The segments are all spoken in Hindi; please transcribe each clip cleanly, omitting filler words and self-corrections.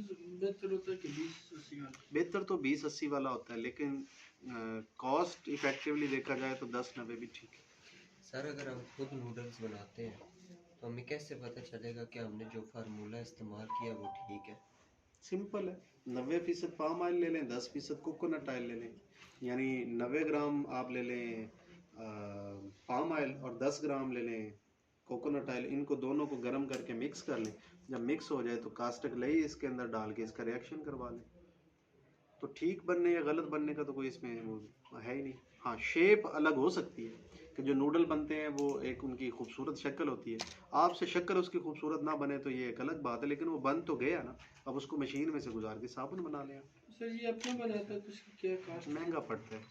बेहतर होता है कि 20-80 वाला? बेहतर तो 20-80 वाला होता है, लेकिन कॉस्ट इफेक्टिवली देखा जाए तो 10-90 भी ठीक है। सर अगर हम खुद नूडल्स बनाते हैं तो हमें कैसे पता चलेगा कि हमने जो फार्मूला इस्तेमाल किया वो ठीक है? सिंपल है, 90% पाम ऑयल ले लें, 10% कोकोनट ऑयल ले लें। यानी 90 ग्राम आप ले लें पाम ऑयल और 10 ग्राम ले लें कोकोनट ऑयल। इनको दोनों को गर्म करके मिक्स कर लें। जब मिक्स हो जाए तो कास्टिक लई इसके अंदर डाल के इसका रिएक्शन करवा लें। तो ठीक बनने या गलत बनने का तो कोई इसमें वो है ही नहीं। हाँ, शेप अलग हो सकती है कि जो नूडल बनते हैं वो एक उनकी खूबसूरत शक्ल होती है। आपसे शक्ल उसकी खूबसूरत ना बने तो ये एक अलग बात है, लेकिन वो बन तो गया ना। अब उसको मशीन में से गुजार के साबुन बना लें। सर ये अपना बनाता है तो इसकी क्या कास्ट? महंगा पड़ता है।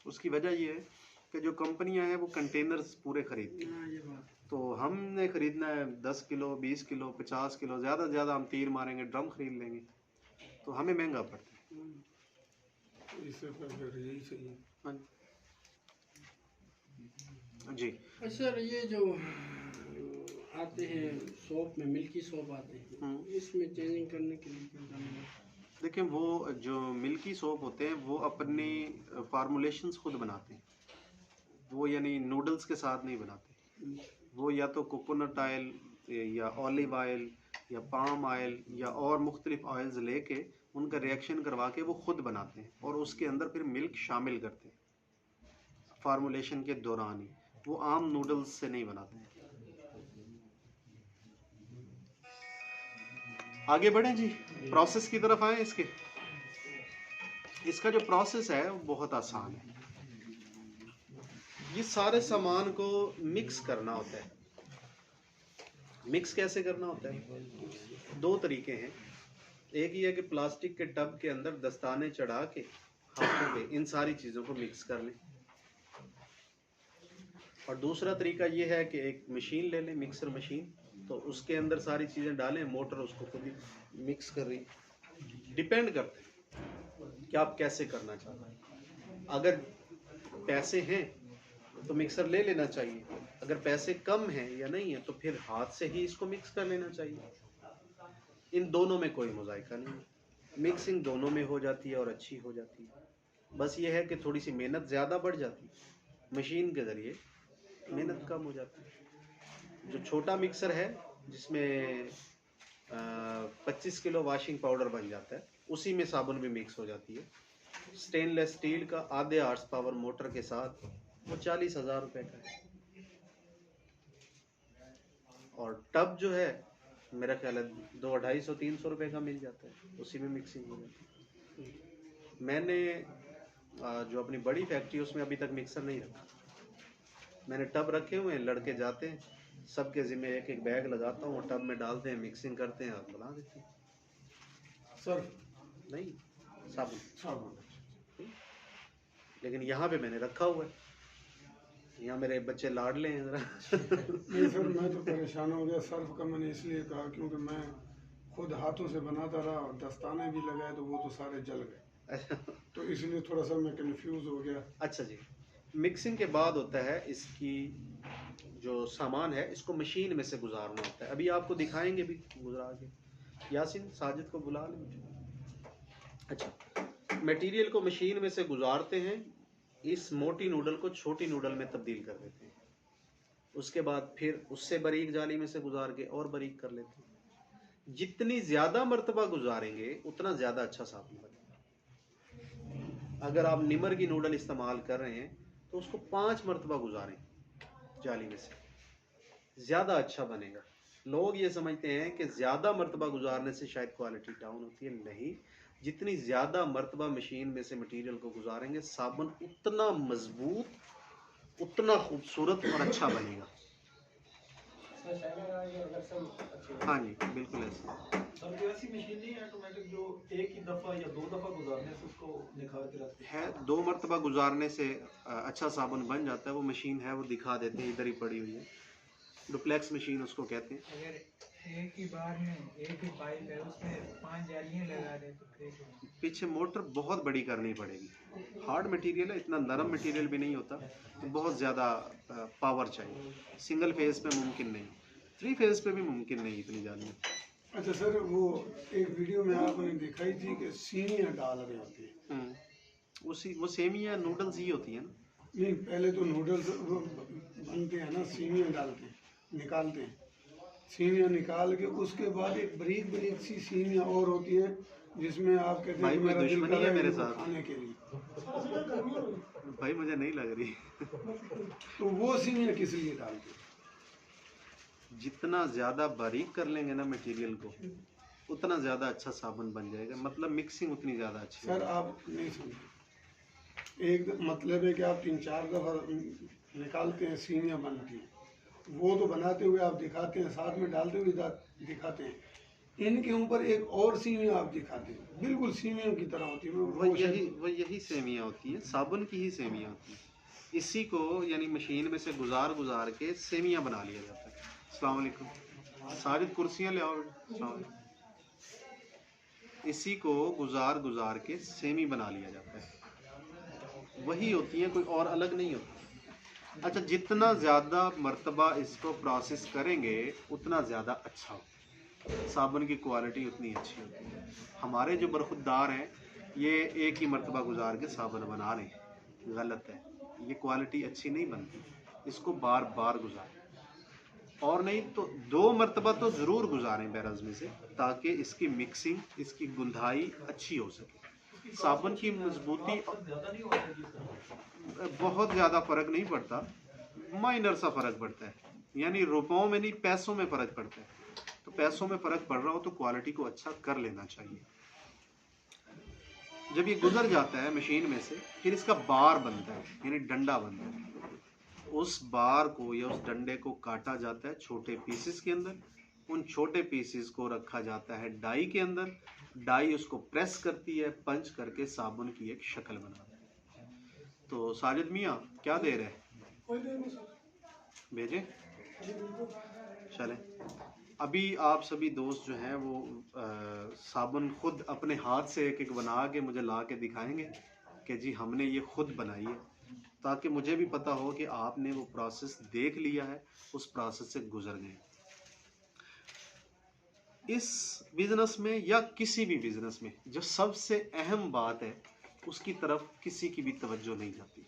उसकी वजह ये है कि जो कंपनियां हैं वो कंटेनर्स पूरे खरीदती हैं। हाँ ये बात। तो हमने खरीदना है 10 किलो, 20 किलो, 50 किलो, ज़्यादा से ज़्यादा हम तीर मारेंगे, ड्रम खरीद लेंगे, तो हमें महंगा पड़ता है। इससे फिर यही सही है। हाँ जी। सर ये जो आते हैं सोप में, मिल्की सोप आते हैं, इसमें चेंजिंग करने के लिए क्या करना है? देखिए, वो जो मिल्की सोप होते हैं वो अपनी फार्मूलेशंस खुद बनाते हैं। वो यानी नूडल्स के साथ नहीं बनाते। वो या तो कोकोनट ऑयल या ऑलिव ऑयल या पाम ऑयल या और मुख्तलिफ ऑयल्स लेके उनका रिएक्शन करवा के वो खुद बनाते हैं और उसके अंदर फिर मिल्क शामिल करते हैं फार्मूलेशन के दौरान ही। वो आम नूडल्स से नहीं बनाते हैं। आगे बढ़ें जी, प्रोसेस की तरफ आए इसके। इसका जो प्रोसेस है वो बहुत आसान है। ये सारे सामान को मिक्स करना होता है। मिक्स कैसे करना होता है? दो तरीके हैं। एक ये है कि प्लास्टिक के टब के अंदर दस्ताने चढ़ा के हाथों पे इन सारी चीज़ों को मिक्स कर लें। और दूसरा तरीका ये है कि एक मशीन ले लें, मिक्सर मशीन, तो उसके अंदर सारी चीज़ें डालें, मोटर उसको खुद ही मिक्स कर रही। डिपेंड करता है कि आप कैसे करना चाहते हैं। अगर पैसे हैं तो मिक्सर ले लेना चाहिए, अगर पैसे कम हैं या नहीं है तो फिर हाथ से ही इसको मिक्स कर लेना चाहिए। इन दोनों में कोई मुज़ायका नहीं है, मिक्सिंग दोनों में हो जाती है और अच्छी हो जाती है। बस ये है कि थोड़ी सी मेहनत ज़्यादा बढ़ जाती है, मशीन के ज़रिए मेहनत कम हो जाती है। जो छोटा मिक्सर है जिसमें 25 किलो वॉशिंग पाउडर बन जाता है, उसी में साबुन भी मिक्स हो जाती है। स्टेनलेस स्टील का आधे हॉर्स पावर मोटर के साथ वो 40,000 रुपये का है। और टब जो है मेरा ख्याल है 200-250-300 रुपये का मिल जाता है, उसी में मिक्सिंग हो जाती है। मैंने जो अपनी बड़ी फैक्ट्री है उसमें अभी तक मिक्सर नहीं रखा। मैंने टब रखे हुए हैं, लड़के जाते हैं, सबके ज़िम्मे एक एक बैग लगाता हूँ, टब में डालते हैं, मिक्सिंग करते हैं और बना देते हैं। सर्फ नहीं, साबुन। साबुन। लेकिन यहाँ पे मैंने रखा हुआ है, यहाँ मेरे बच्चे लाडले हैं ज़रा। नहीं सर, मैं तो परेशान हो गया। सर्फ का मैंने इसलिए कहा क्योंकि मैं खुद हाथों से बनाता रहा और दस्ताने भी लगाए तो वो तो सारे जल गए, तो इसलिए थोड़ा सा मैं कंफ्यूज हो गया। अच्छा जी, मिक्सिंग के बाद होता है इसकी जो सामान है इसको मशीन में से गुजारना होता है। अभी आपको दिखाएंगे भी गुजरा के। यासिन, साजिद को बुला लें। अच्छा, मटेरियल को मशीन में से गुजारते हैं, इस मोटी नूडल को छोटी नूडल में तब्दील कर देते हैं। उसके बाद फिर उससे बारीक जाली में से गुजार के और बारीक कर लेते हैं। जितनी ज़्यादा मर्तबा गुजारेंगे उतना ज़्यादा अच्छा साबुन बनेगा। अगर आप निमर की नूडल इस्तेमाल कर रहे हैं तो उसको 5 मरतबा गुजारें जाली में से, ज़्यादा अच्छा बनेगा। लोग ये समझते हैं कि ज़्यादा मरतबा गुजारने से शायद क्वालिटी डाउन होती है। नहीं, जितनी ज़्यादा मरतबा मशीन में से मटेरियल को गुजारेंगे साबुन उतना मजबूत, उतना खूबसूरत और अच्छा बनेगा। हाँ जी, बिल्कुल ऐसा। सर कोई ऐसी मशीन नहीं है ऑटोमेटिक जो एक ही दफ़ा या 2 दफ़ा गुजारने से उसको निखार के रखती है? 2 मरतबा गुजारने से अच्छा साबुन बन जाता है। वो मशीन है, वो दिखा देते हैं, इधर ही पड़ी हुई है, डुप्लेक्स मशीन उसको कहते हैं। अगर एक ही बार में एक ही पाइप है उसमें 5 जालियां लगा दें तो फिर पीछे मोटर बहुत बड़ी करनी पड़ेगी। हार्ड मटेरियल है, इतना नरम मटेरियल भी नहीं होता, तो बहुत ज़्यादा पावर चाहिए। सिंगल फेज पे मुमकिन नहीं, 3 फेज पे भी मुमकिन नहीं इतनी जालियाँ। अच्छा सर, वो एक वीडियो में आपने दिखाई थी कि सीनियाँ डाल रहे होते हैं। वो सेमिया नूडल्स ही होती है ना। नहीं, पहले तो नूडल्स वो बनते हैं ना, सीनियाँ डालते हैं, निकालते हैं, सीनियाँ निकाल के उसके बाद एक बारीक बारीक सी सीनियाँ और होती है जिसमें आप कहते हैं भाई कि कोई मेरा दिल दुश्मनी कर है रहा है मेरे इनको साथ? खाने के लिए, भाई मुझे नहीं लग रही। तो वो सीनियाँ किस लिए डालते हैं? जितना ज्यादा बारीक कर लेंगे ना मटेरियल को, उतना ज्यादा अच्छा साबुन बन जाएगा। मतलब मिक्सिंग उतनी ज्यादा अच्छी सर होगी। आप नहीं समझे, एक मतलब है कि आप 3-4 दफा निकालते हैं, सीनियाँ बनती हैं, वो तो बनाते हुए आप दिखाते हैं, साथ में डालते हुए दिखाते हैं, इनके ऊपर एक और सीनियाँ आप दिखाते हैं, बिल्कुल सीनियों की तरह होती है। वो यही सेमियां होती हैं, साबुन की ही सेमियां होती हैं। इसी को यानी मशीन में से गुजार गुजार के सेमियां बना लिया जाता है। अस्सलाम वालेकुम, साजिद कुर्सियां ले आओ। अस्सलाम वालेकुम। इसी को गुजार गुजार के सेमी बना लिया जाता है, वही होती है, कोई और अलग नहीं होती। अच्छा, जितना ज़्यादा मर्तबा इसको प्रोसेस करेंगे उतना ज़्यादा अच्छा हो, साबुन की क्वालिटी उतनी अच्छी होती है। हमारे जो बरखुरदार हैं ये एक ही मर्तबा गुजार के साबुन बना रहे हैं, गलत है। ये क्वालिटी अच्छी नहीं बनती, इसको बार बार गुजारें, और नहीं तो 2 मर्तबा तो ज़रूर गुजारें बैरज़ में से, ताकि इसकी मिक्सिंग, इसकी गुंधाई अच्छी हो सके। साबुन की मजबूती ज्यादा नहीं होता है जिस तरह बहुत ज़्यादा फ़र्क नहीं पड़ता, माइनर सा फ़र्क पड़ता है, यानी रुपयों में नहीं पैसों में फ़र्क पड़ता है। तो पैसों में फ़र्क पड़ रहा हो तो क्वालिटी को अच्छा कर लेना चाहिए। जब ये गुजर जाता है मशीन में से, फिर इसका बार बनता है, यानी डंडा बनता है। उस बार को या उस डंडे को काटा जाता है छोटे पीसेस के अंदर, उन छोटे पीसेस को रखा जाता है डाई के अंदर, डाई उसको प्रेस करती है, पंच करके साबुन की एक शक्ल बनाती है। तो साजिद मियाँ क्या दे रहे हैं? भेजें? चलें। अभी आप सभी दोस्त जो हैं वो साबुन खुद अपने हाथ से एक एक बना के मुझे ला के दिखाएंगे कि जी हमने ये खुद बनाई है, ताकि मुझे भी पता हो कि आपने वो प्रोसेस देख लिया है, उस प्रोसेस से गुजर गए। इस बिजनेस में या किसी भी बिजनेस में जो सबसे अहम बात है उसकी तरफ किसी की भी तवज्जो नहीं जाती,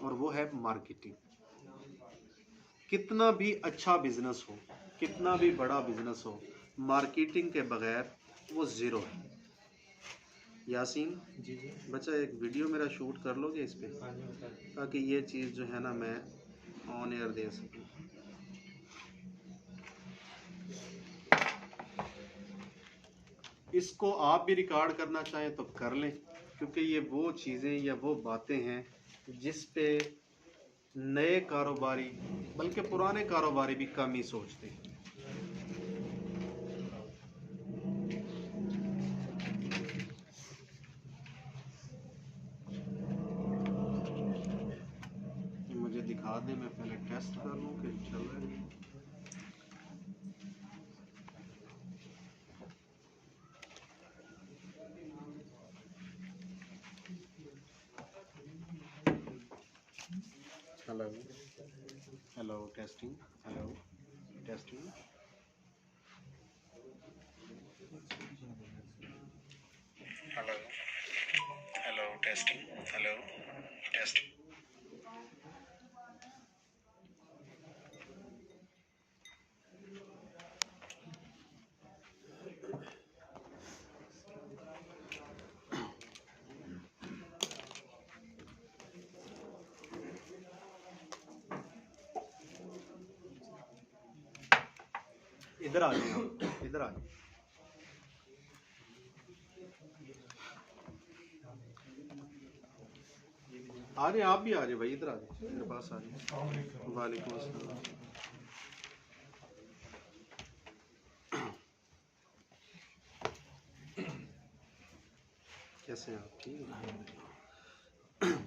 और वो है मार्केटिंग। कितना भी अच्छा बिजनेस हो, कितना भी बड़ा बिजनेस हो, मार्केटिंग के बगैर वो ज़ीरो है। यासीन जी जी। बच्चा एक वीडियो मेरा शूट कर लोगे इस पे, ताकि ये चीज़ जो है ना मैं ऑन एयर दे सकूं। इसको आप भी रिकॉर्ड करना चाहें तो कर लें, क्योंकि ये वो चीज़ें या वो बातें हैं जिस पे नए कारोबारी बल्कि पुराने कारोबारी भी कम ही सोचते हैं। मुझे दिखा दें, मैं पहले टेस्ट कर लूँ कि चल रहा है। Hello hello testing, hello testing. Hello hello testing, hello testing. इधर आ जाओ, इधर आ जाओ। आ जाए, आप भी आ जाए भाई, इधर आ जाए, मेरे पास आ जाए। वालेकुम अस्सलाम। कैसे हैं आप? ठीक है।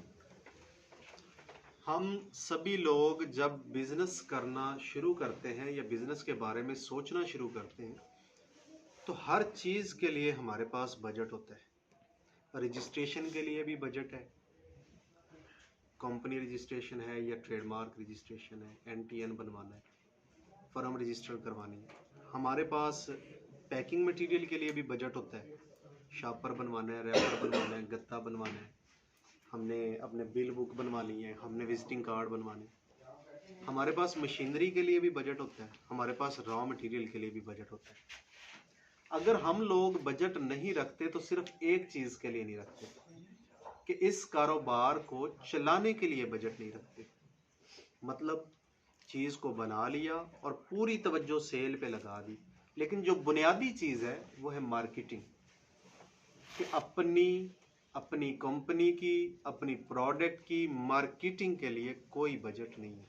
हम सभी लोग जब बिजनेस करना शुरू करते हैं या बिजनेस के बारे में सोचना शुरू करते हैं तो हर चीज़ के लिए हमारे पास बजट होता है। रजिस्ट्रेशन के लिए भी बजट है, कंपनी रजिस्ट्रेशन है या ट्रेडमार्क रजिस्ट्रेशन है, NTN बनवाना है, फर्म रजिस्टर करवानी है, हमारे पास पैकिंग मटेरियल के लिए भी बजट होता है। शापर बनवाना है, रैपर बनवाना है, गत्ता बनवाना है, हमने अपने बिल बुक बनवा ली है, हमने विजिटिंग कार्ड बनवाने। हमारे पास मशीनरी के लिए भी बजट होता है, हमारे पास रॉ मटेरियल के लिए भी बजट होता है। अगर हम लोग बजट नहीं रखते तो सिर्फ एक चीज़ के लिए नहीं रखते कि इस कारोबार को चलाने के लिए बजट नहीं रखते। मतलब चीज़ को बना लिया और पूरी तवज्जो सेल पे लगा दी, लेकिन जो बुनियादी चीज़ है वो है मार्केटिंग, कि अपनी कंपनी की, अपनी प्रोडक्ट की मार्केटिंग के लिए कोई बजट नहीं है।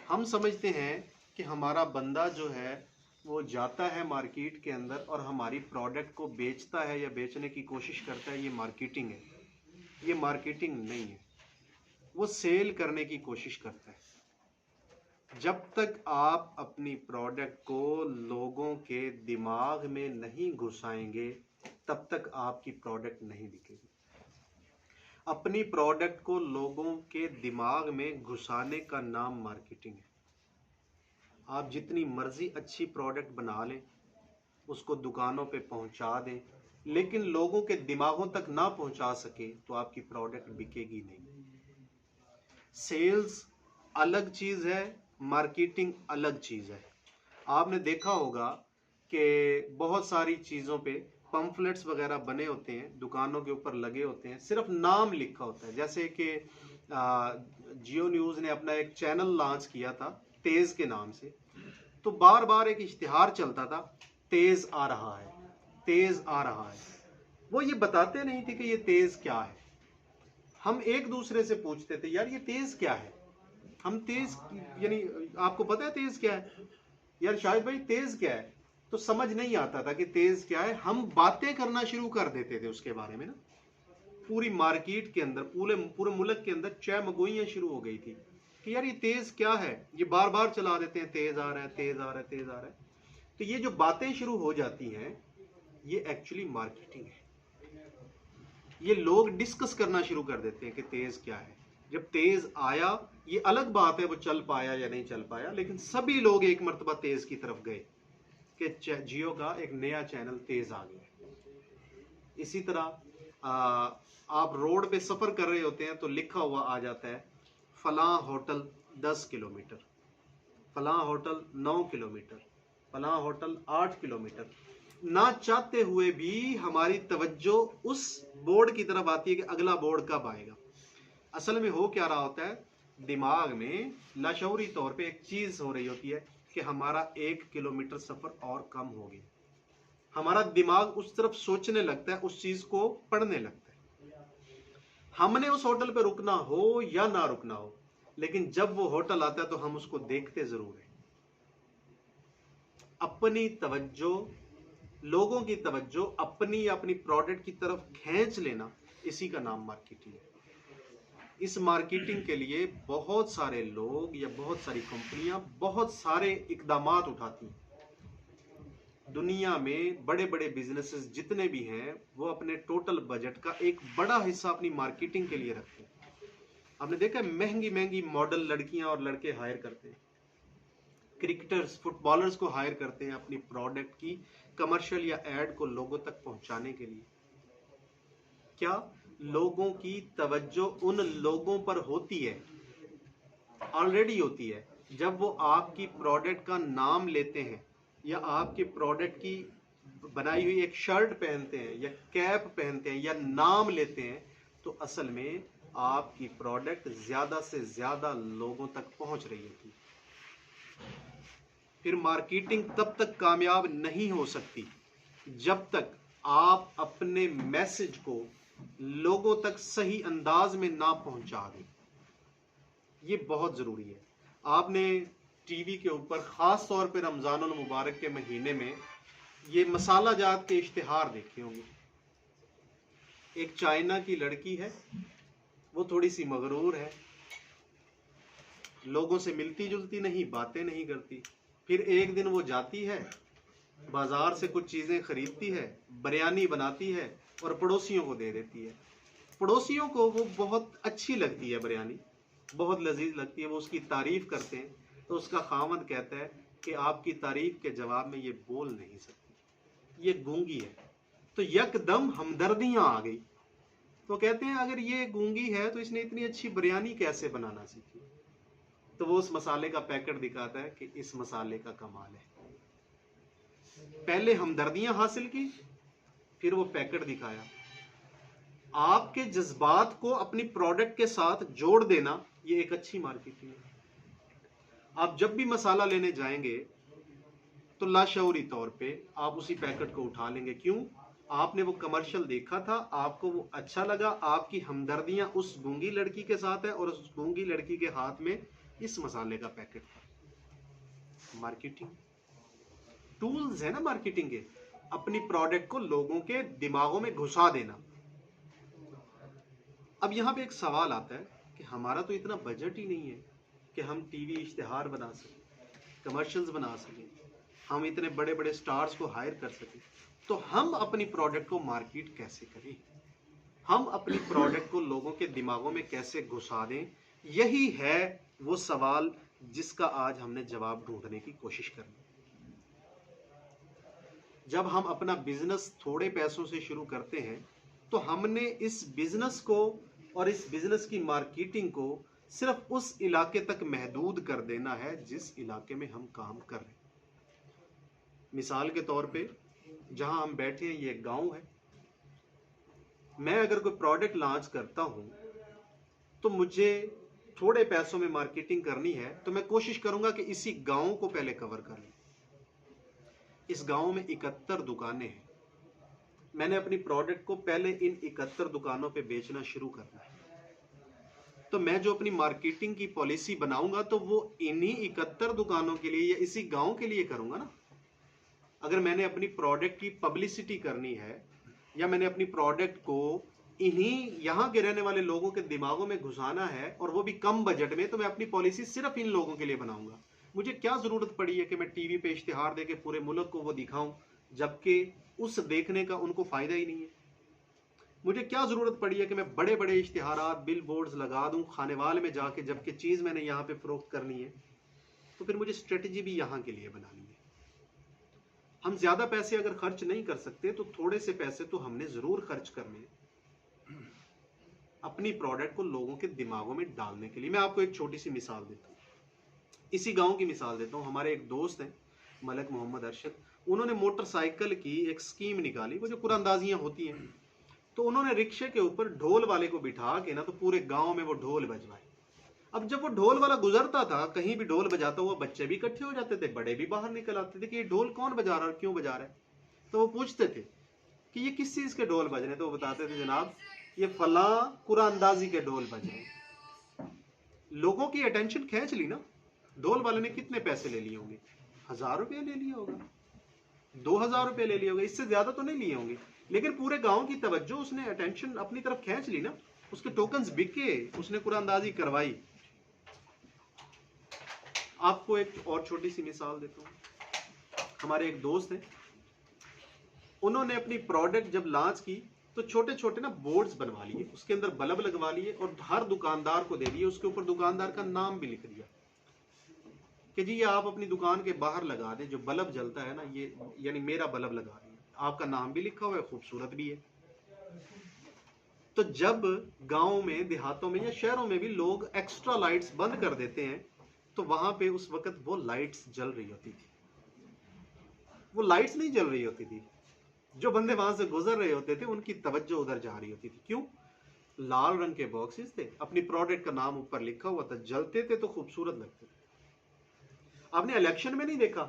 हम समझते हैं कि हमारा बंदा जो है वो जाता है मार्केट के अंदर और हमारी प्रोडक्ट को बेचता है या बेचने की कोशिश करता है, ये मार्केटिंग है। ये मार्केटिंग नहीं है, वो सेल करने की कोशिश करता है। जब तक आप अपनी प्रोडक्ट को लोगों के दिमाग में नहीं घुसाएंगे तब तक आपकी प्रोडक्ट नहीं बिकेगी। अपनी प्रोडक्ट को लोगों के दिमाग में घुसाने का नाम मार्केटिंग है। आप जितनी मर्जी अच्छी प्रोडक्ट बना लें, उसको दुकानों पे पहुंचा दें, लेकिन लोगों के दिमागों तक ना पहुंचा सके तो आपकी प्रोडक्ट बिकेगी नहीं। सेल्स अलग चीज़ है, मार्केटिंग अलग चीज़ है। आपने देखा होगा कि बहुत सारी चीज़ों पे पम्फलेट्स वगैरह बने होते हैं, दुकानों के ऊपर लगे होते हैं, सिर्फ नाम लिखा होता है। जैसे कि जियो न्यूज़ ने अपना एक चैनल लॉन्च किया था तेज़ के नाम से, तो बार बार एक इश्तिहार चलता था, तेज़ आ रहा है, तेज़ आ रहा है। वो ये बताते नहीं थे कि ये तेज़ क्या है। हम एक दूसरे से पूछते थे, यार ये तेज़ क्या है, हम तेज़ यानी आपको पता है तेज़ क्या है? यार शाहिद भाई तेज़ क्या है? तो समझ नहीं आता था कि तेज़ क्या है। हम बातें करना शुरू कर देते थे उसके बारे में ना। पूरी मार्केट के अंदर, पूरे मुल्क के अंदर चहमगोइयाँ शुरू हो गई थी कि यार ये तेज़ क्या है, ये बार बार चला देते हैं, तेज़ आ रहा है, तेज़ आ रहा है, तेज़ आ रहा है। तो ये जो बातें शुरू हो जाती हैं ये एक्चुअली मार्केटिंग है। ये लोग डिस्कस करना शुरू कर देते हैं कि तेज़ क्या है। जब तेज़ आया, ये अलग बात है वो चल पाया या नहीं चल पाया, लेकिन सभी लोग एक मर्तबा तेज़ की तरफ गए कि जियो का एक नया चैनल तेज़ आ गया। इसी तरह आप रोड पे सफ़र कर रहे होते हैं तो लिखा हुआ आ जाता है फलां होटल 10 किलोमीटर, फलां होटल 9 किलोमीटर, फलां होटल 8 किलोमीटर। ना चाहते हुए भी हमारी तवज्जो उस बोर्ड की तरफ आती है कि अगला बोर्ड कब आएगा। असल में हो क्या रहा होता है, दिमाग में लाशऊरी तौर पे एक चीज़ हो रही होती है कि हमारा 1 किलोमीटर सफ़र और कम हो गया। हमारा दिमाग उस तरफ सोचने लगता है, उस चीज़ को पढ़ने लगता है। हमने उस होटल पे रुकना हो या ना रुकना हो, लेकिन जब वो होटल आता है तो हम उसको देखते ज़रूर हैं। अपनी तवज्जो, लोगों की तवज्जो अपनी प्रोडक्ट की तरफ खींच लेना, इसी का नाम मार्केटिंग है। इस मार्केटिंग के लिए बहुत सारे लोग या बहुत सारी कंपनियां बहुत सारे इकदामात उठाती हैं। दुनिया में बड़े बड़े बिजनेसेस जितने भी हैं वो अपने टोटल बजट का एक बड़ा हिस्सा अपनी मार्केटिंग के लिए रखते हैं। आपने देखा है महंगी महंगी मॉडल लड़कियां और लड़के हायर करते हैं, क्रिकेटर्स, फुटबॉलर्स को हायर करते हैं अपनी प्रोडक्ट की कमर्शियल या एड को लोगों तक पहुंचाने के लिए। क्या लोगों की तवज्जो उन लोगों पर होती है, ऑलरेडी होती है। जब वो आपकी प्रोडक्ट का नाम लेते हैं या आपके प्रोडक्ट की बनाई हुई एक शर्ट पहनते हैं या कैप पहनते हैं या नाम लेते हैं, तो असल में आपकी प्रोडक्ट ज़्यादा से ज़्यादा लोगों तक पहुंच रही होती है। फिर मार्केटिंग तब तक कामयाब नहीं हो सकती जब तक आप अपने मैसेज को लोगों तक सही अंदाज में ना पहुंचा दें। ये बहुत ज़रूरी है। आपने टीवी के ऊपर ख़ास तौर पर रमज़ानुल मुबारक के महीने में ये मसाला जात के इश्तिहार देखे होंगे। एक चाइना की लड़की है, वो थोड़ी सी मगरूर है, लोगों से मिलती जुलती नहीं, बातें नहीं करती। फिर एक दिन वो जाती है बाज़ार से कुछ चीज़ें खरीदती है, बिरयानी बनाती है और पड़ोसियों को दे देती है। पड़ोसियों को वो बहुत अच्छी लगती है, बिरयानी बहुत लजीज लगती है, वो उसकी तारीफ़ करते हैं। तो उसका खामद कहता है कि आपकी तारीफ के जवाब में ये बोल नहीं सकती, ये गूंगी है। तो यकदम हमदर्दियां आ गई। तो कहते हैं अगर ये गूंगी है तो इसने इतनी अच्छी बिरयानी कैसे बनाना सीखी। तो वो उस मसाले का पैकेट दिखाता है कि इस मसाले का कमाल है। पहले हमदर्दियां हासिल की, फिर वो पैकेट दिखाया। आपके जज्बात को अपनी प्रोडक्ट के साथ जोड़ देना, ये एक अच्छी मार्केटिंग है। आप जब भी मसाला लेने जाएंगे तो लाशऊरी तौर पे आप उसी पैकेट को उठा लेंगे। क्यों? आपने वो कमर्शियल देखा था, आपको वो अच्छा लगा, आपकी हमदर्दियां उस गूंगी लड़की के साथ है और उस गूंगी लड़की के हाथ में इस मसाले का पैकेट था। मार्केटिंग टूल्स है ना मार्केटिंग के, अपनी प्रोडक्ट को लोगों के दिमागों में घुसा देना। अब यहां पे एक सवाल आता है कि हमारा तो इतना बजट ही नहीं है कि हम टीवी इश्तिहार बना सकें, कमर्शियल्स बना सकें, हम इतने बड़े बड़े स्टार्स को हायर कर सकें। तो हम अपनी प्रोडक्ट को मार्केट कैसे करें, हम अपनी प्रोडक्ट को लोगों के दिमागों में कैसे घुसा दें। यही है वो सवाल जिसका आज हमने जवाब ढूंढने की कोशिश करनी। जब हम अपना बिजनेस थोड़े पैसों से शुरू करते हैं तो हमने इस बिजनेस को और इस बिजनेस की मार्केटिंग को सिर्फ उस इलाके तक महदूद कर देना है जिस इलाके में हम काम कर रहे हैं। मिसाल के तौर पे जहां हम बैठे हैं ये एक गांव है। मैं अगर कोई प्रोडक्ट लॉन्च करता हूं तो मुझे थोड़े पैसों में मार्केटिंग करनी है, तो मैं कोशिश करूंगा कि इसी गांव को पहले कवर कर लूं। इस गांव में 71 दुकानें हैं। मैंने अपनी प्रोडक्ट को पहले इन 71 दुकानों पे बेचना शुरू करना है। तो मैं जो अपनी मार्केटिंग की पॉलिसी बनाऊंगा तो वो इन्हीं 71 दुकानों के लिए या इसी गांव के लिए करूंगा ना। अगर मैंने अपनी प्रोडक्ट की पब्लिसिटी करनी है या मैंने अपनी प्रोडक्ट को इन्हीं यहाँ के रहने वाले लोगों के दिमागों में घुसाना है और वो भी कम बजट में, तो मैं अपनी पॉलिसी सिर्फ इन लोगों के लिए बनाऊंगा। मुझे क्या जरूरत पड़ी है कि मैं टीवी पे इश्तिहार देके पूरे मुल्क को वो दिखाऊं, जबकि उस देखने का उनको फायदा ही नहीं है। मुझे क्या जरूरत पड़ी है कि मैं बड़े बड़े इश्तिहारात बिल बोर्ड्स लगा दूं खानेवाल में जाके, जबकि चीज मैंने यहाँ पे फरोख्त करनी है। तो फिर मुझे स्ट्रेटजी भी यहाँ के लिए बनानी है। हम ज्यादा पैसे अगर खर्च नहीं कर सकते तो थोड़े से पैसे तो हमने जरूर खर्च करने हैं अपनी प्रोडक्ट को लोगों के दिमागों में डालने के लिए। मैं आपको एक छोटी सी मिसाल देता हूँ, इसी गांव की मिसाल देता हूँ। हमारे एक दोस्त हैं मलक मोहम्मद अरशद, उन्होंने मोटरसाइकिल की एक स्कीम निकाली, वो जो कुरानंदाजियां होती हैं। तो उन्होंने रिक्शे के ऊपर ढोल वाले को बिठा के ना तो पूरे गांव में वो ढोल बजवाए। अब जब वो ढोल वाला गुजरता था, कहीं भी ढोल बजाता हुआ, बच्चे भी इकट्ठे हो जाते थे, बड़े भी बाहर निकल आते थे कि ये ढोल कौन बजा रहा है, क्यों बजा रहा है। तो वो पूछते थे कि ये किस चीज के ढोल बज रहे हैं। तो वो बताते थे जनाब ये फला कुरानंदाजी के ढोल बज रहे हैं। लोगों की अटेंशन खींच ली ना। ढोल वाले ने कितने पैसे ले लिए होंगे? 1000 रुपये ले लिया होगा, 2000 रुपये ले लिया होगा, इससे ज्यादा तो नहीं लिए होंगे। लेकिन पूरे गांव की तवज्जो उसने अटेंशन अपनी तरफ खींच ली ना। उसके टोकन्स बिके, उसने कुरानंदाजी करवाई। आपको एक और छोटी सी मिसाल देता हूं। हमारे एक दोस्त हैं, उन्होंने अपनी प्रोडक्ट जब लॉन्च की तो छोटे छोटे ना बोर्ड्स बनवा लिए, उसके अंदर बल्ब लगवा लिए और हर दुकानदार को दे दिए। उसके ऊपर दुकानदार का नाम भी लिख दिया कि जी ये आप अपनी दुकान के बाहर लगा दें, जो बल्ब जलता है ना ये यानी मेरा बल्ब लगा दिए। आपका नाम भी लिखा हुआ है, खूबसूरत भी है। तो जब गांव में, देहातों में या शहरों में भी लोग एक्स्ट्रा लाइट्स बंद कर देते हैं तो वहां पे उस वक्त वो लाइट्स जल रही होती थी। वो लाइट्स नहीं जल रही होती थी, जो बंदे वहां से गुजर रहे होते थे उनकी तवज्जो उधर जा रही होती थी। क्यों? लाल रंग के बॉक्सेस थे, अपनी प्रोडक्ट का नाम ऊपर लिखा हुआ था, जलते थे तो खूबसूरत लगते थे। आपने इलेक्शन में नहीं देखा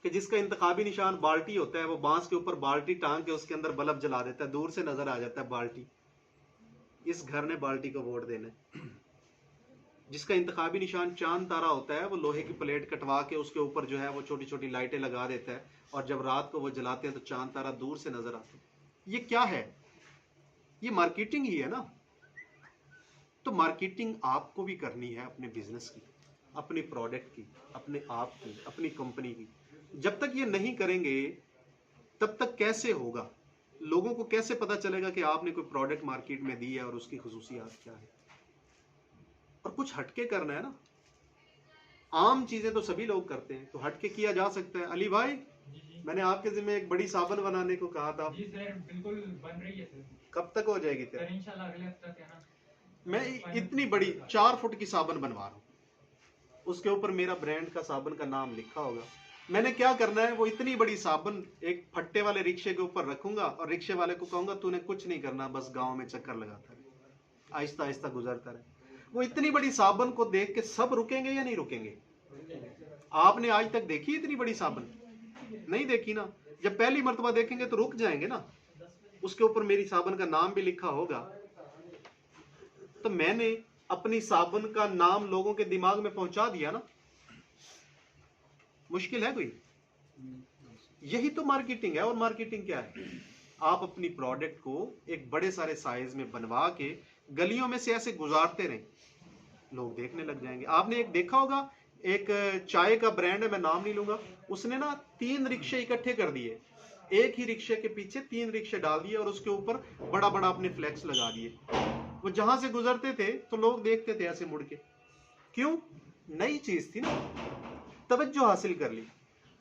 कि जिसका इंतखाबी निशान बाल्टी होता है वो बांस के ऊपर बाल्टी टांग के उसके अंदर बल्ब जला देता है, दूर से नजर आ जाता है बाल्टी। इस घर ने बाल्टी को वोट देना है। जिसका इंतखाबी निशान चांद तारा होता है वो लोहे की प्लेट कटवा के उसके ऊपर जो है वो छोटी छोटी लाइटें लगा देता है और जब रात को वो जलाते हैं तो चांद तारा दूर से नजर आते हैं। ये क्या है? ये मार्केटिंग ही है ना। तो मार्केटिंग आपको भी करनी है अपने बिजनेस की, अपने प्रोडक्ट की, अपने आप की, अपनी कंपनी की। जब तक ये नहीं करेंगे तब तक कैसे होगा? लोगों को कैसे पता चलेगा कि आपने कोई प्रोडक्ट मार्केट में दी है और उसकी खुसूसियात क्या है? और कुछ हटके करना है ना। आम चीजें तो सभी लोग करते हैं, तो हट के किया जा सकता है। अली भाई, मैंने आपके जिम्मे एक बड़ी साबुन बनाने को कहा था। जी सर, बिल्कुल बन रही है सर। कब तक हो जाएगी तेरा? सर इंशाल्लाह अगले हफ्ते तक है ना। मैं इतनी बड़ी 4 फुट की साबुन बनवा रहा हूँ, उसके ऊपर मेरा ब्रांड का साबुन का नाम लिखा होगा। मैंने क्या करना है, वो इतनी बड़ी साबुन एक फट्टे वाले रिक्शे के ऊपर रखूंगा और रिक्शे वाले को कहूंगा तूने कुछ नहीं करना, बस गांव में चक्कर लगाता रहे, आहिस्ता आहिस्ता गुजरता रहे। वो इतनी बड़ी साबुन को देख के सब रुकेंगे या नहीं रुकेंगे? आपने आज तक देखी इतनी बड़ी साबुन? नहीं देखी ना। जब पहली मर्तबा देखेंगे तो रुक जाएंगे ना। उसके ऊपर मेरी साबुन का नाम भी लिखा होगा। तो मैंने अपनी साबुन का नाम लोगों के दिमाग में पहुंचा दिया ना। मुश्किल है कोई? यही तो मार्केटिंग है। और मार्केटिंग क्या है? आप अपनी प्रोडक्ट को एक बड़े सारे साइज में बनवा के गलियों में से ऐसे गुजारते रहें, लोग देखने लग जाएंगे। आपने एक देखा होगा, एक चाय का ब्रांड है, मैं नाम नहीं लूंगा, उसने ना 3 रिक्शे इकट्ठे कर दिए, एक ही रिक्शे के पीछे 3 रिक्शे डाल दिए और उसके ऊपर बड़ा बड़ा अपने फ्लैक्स लगा दिए। वो जहां से गुजरते थे तो लोग देखते थे ऐसे मुड़ के। क्यों? नई चीज थी ना, तवज्जो हासिल कर ली।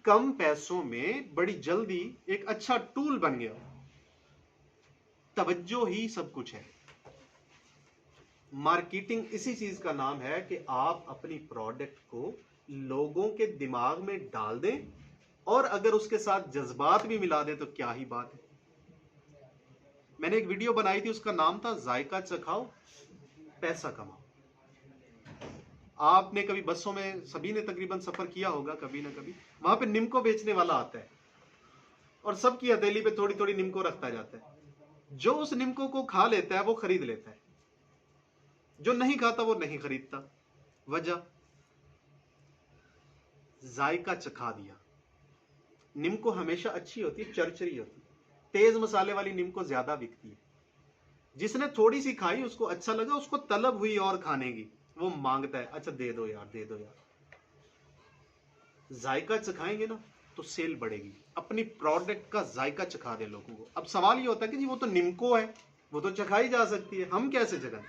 कम पैसों में बड़ी जल्दी एक अच्छा टूल बन गया। तवज्जो ही सब कुछ है। मार्केटिंग इसी चीज का नाम है कि आप अपनी प्रोडक्ट को लोगों के दिमाग में डाल दें और अगर उसके साथ जज्बात भी मिला दें तो क्या ही बात है। मैंने एक वीडियो बनाई थी, उसका नाम था जायका चखाओ पैसा कमाओ। आपने कभी बसों में, सभी ने तकरीबन सफर किया होगा कभी ना कभी, वहां पे निम्को बेचने वाला आता है और सबकी हथेली पे थोड़ी थोड़ी निम्को रखता जाता है। जो उस निम्को को खा लेता है वो खरीद लेता है, जो नहीं खाता वो नहीं खरीदता। वजह? जायका चखा दिया। निम्को हमेशा अच्छी होती है, चरचरी होती है। तेज मसाले वाली निम्को ज्यादा बिकती है। जिसने थोड़ी सी खाई उसको अच्छा लगा, उसको तलब हुई और खाने की, वो मांगता है अच्छा दे दो यार, दे दो यार। जायका चखाएंगे ना तो सेल बढ़ेगी। अपनी प्रोडक्ट का जायका चखा दे लोगों को। अब सवाल ये होता है कि जी वो तो निम्को है, वो तो चखाई जा सकती है, हम कैसे चखाएं?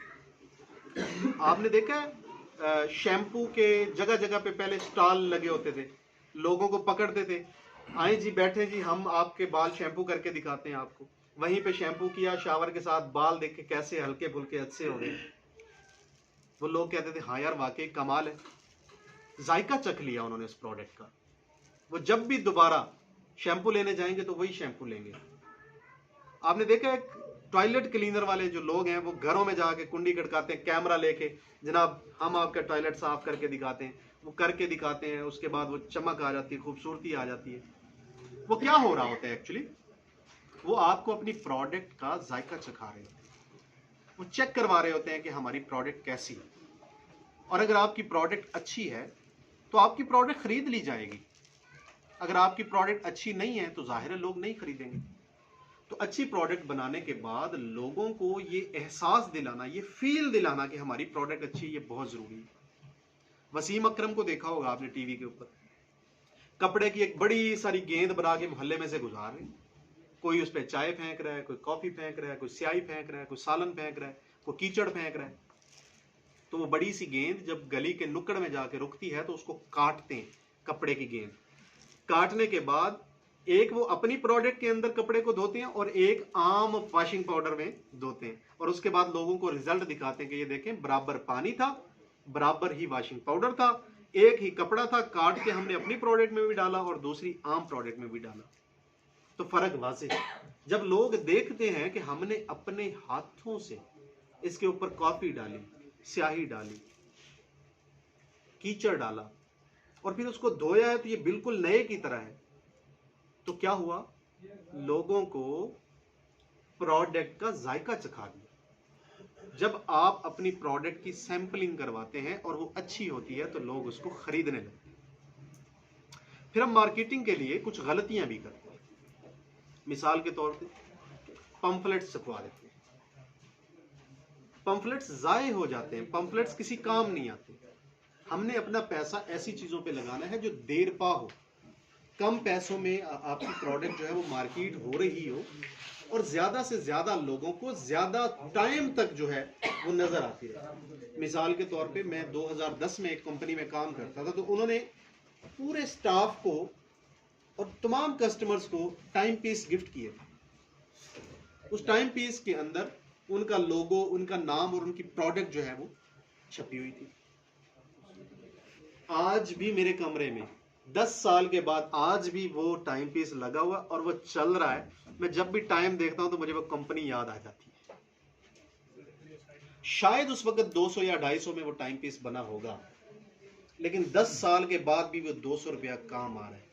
आपने देखा है शैम्पू के जगह जगह पे पहले स्टॉल लगे होते थे, लोगों को पकड़ते थे, आए जी बैठे जी, हम आपके बाल शैम्पू करके दिखाते हैं आपको। वहीं पे शैम्पू किया, शावर के साथ बाल देख के कैसे हल्के फुल्के अच्छे हो गए। वो लोग कहते थे हाँ यार वाकई कमाल है। जायका चख लिया उन्होंने इस प्रोडक्ट का। वो जब भी दोबारा शैम्पू लेने जाएंगे तो वही शैम्पू लेंगे। आपने देखा है टॉयलेट क्लीनर वाले जो लोग हैं वो घरों में जाके कुंडी खड़काते हैं, कैमरा लेके, जनाब हम आपका टॉयलेट साफ करके दिखाते हैं। वो करके दिखाते हैं, उसके बाद वो चमक आ जाती है, खूबसूरती आ जाती है। वो क्या हो रहा होता है एक्चुअली? वो आपको अपनी प्रोडक्ट का जायका चखा रहे होते हैं। वो चेक करवा रहे होते हैं कि हमारी प्रोडक्ट कैसी है, और अगर आपकी प्रोडक्ट अच्छी है तो आपकी प्रोडक्ट खरीद ली जाएगी। अगर आपकी प्रोडक्ट अच्छी नहीं है तो जाहिर है लोग नहीं खरीदेंगे। तो अच्छी प्रोडक्ट बनाने के बाद लोगों को ये एहसास दिलाना, ये फील दिलाना कि हमारी प्रोडक्ट अच्छी है, ये बहुत जरूरी है। वसीम अकरम को देखा होगा आपने टीवी के ऊपर, कपड़े की एक बड़ी सारी गेंद बना के मोहल्ले में से गुजार रहे। कोई उस पर चाय फेंक रहा है, कोई कॉफी फेंक रहा है, कोई स्याही फेंक रहा है, कोई सालन फेंक रहा है, कोई कीचड़ फेंक रहा है। तो वो बड़ी सी गेंद जब गली के नुक्कड़ में जाके रुकती है तो उसको काटते हैं, कपड़े की गेंद। काटने के बाद एक वो अपनी प्रोडक्ट के अंदर कपड़े को धोते हैं और एक आम वॉशिंग पाउडर में धोते हैं, और उसके बाद लोगों को रिजल्ट दिखाते हैं कि ये देखें बराबर पानी था, बराबर ही वॉशिंग पाउडर था, एक ही कपड़ा था, काट के हमने अपनी प्रोडक्ट में भी डाला और दूसरी आम प्रोडक्ट में भी डाला। तो फर्क वाज़ेह है। जब लोग देखते हैं कि हमने अपने हाथों से इसके ऊपर कॉफी डाली, स्याही डाली, कीचड़ डाला और फिर उसको धोया है तो ये बिल्कुल नए की तरह है, तो क्या हुआ? लोगों को प्रोडक्ट का जायका चखा दिया। जब आप अपनी प्रोडक्ट की सैंपलिंग करवाते हैं और वो अच्छी होती है तो लोग उसको खरीदने लगते हैं। फिर हम मार्केटिंग के लिए कुछ गलतियां भी करते हैं। मिसाल के तौर पे पंफलेट्स छपवा देते हैं, पंफलेट्स जाए हो जाते हैं, पंफलेट्स किसी काम नहीं आते। हमने अपना पैसा ऐसी चीजों पे लगाना है जो देर पा हो। कम पैसों में आपकी प्रोडक्ट जो है वो मार्केट हो रही हो और ज़्यादा से ज़्यादा लोगों को ज़्यादा टाइम तक जो है वो नज़र आती रहे। मिसाल के तौर पे मैं 2010 में एक कंपनी में काम करता था, तो उन्होंने पूरे स्टाफ को और तमाम कस्टमर्स को टाइम पीस गिफ्ट किए थे। उस टाइम पीस के अंदर उनका लोगो, उनका नाम और उनकी प्रोडक्ट जो है वो छपी हुई थी। आज भी मेरे कमरे में 10 साल के बाद आज भी वो टाइम पीस लगा हुआ और वो चल रहा है। मैं जब भी टाइम देखता हूं तो मुझे वो कंपनी याद आ जाती है। शायद उस वक्त 200 या 250 में वो टाइम पीस बना होगा, लेकिन 10 साल के बाद भी वो 200 रुपया काम आ रहा है।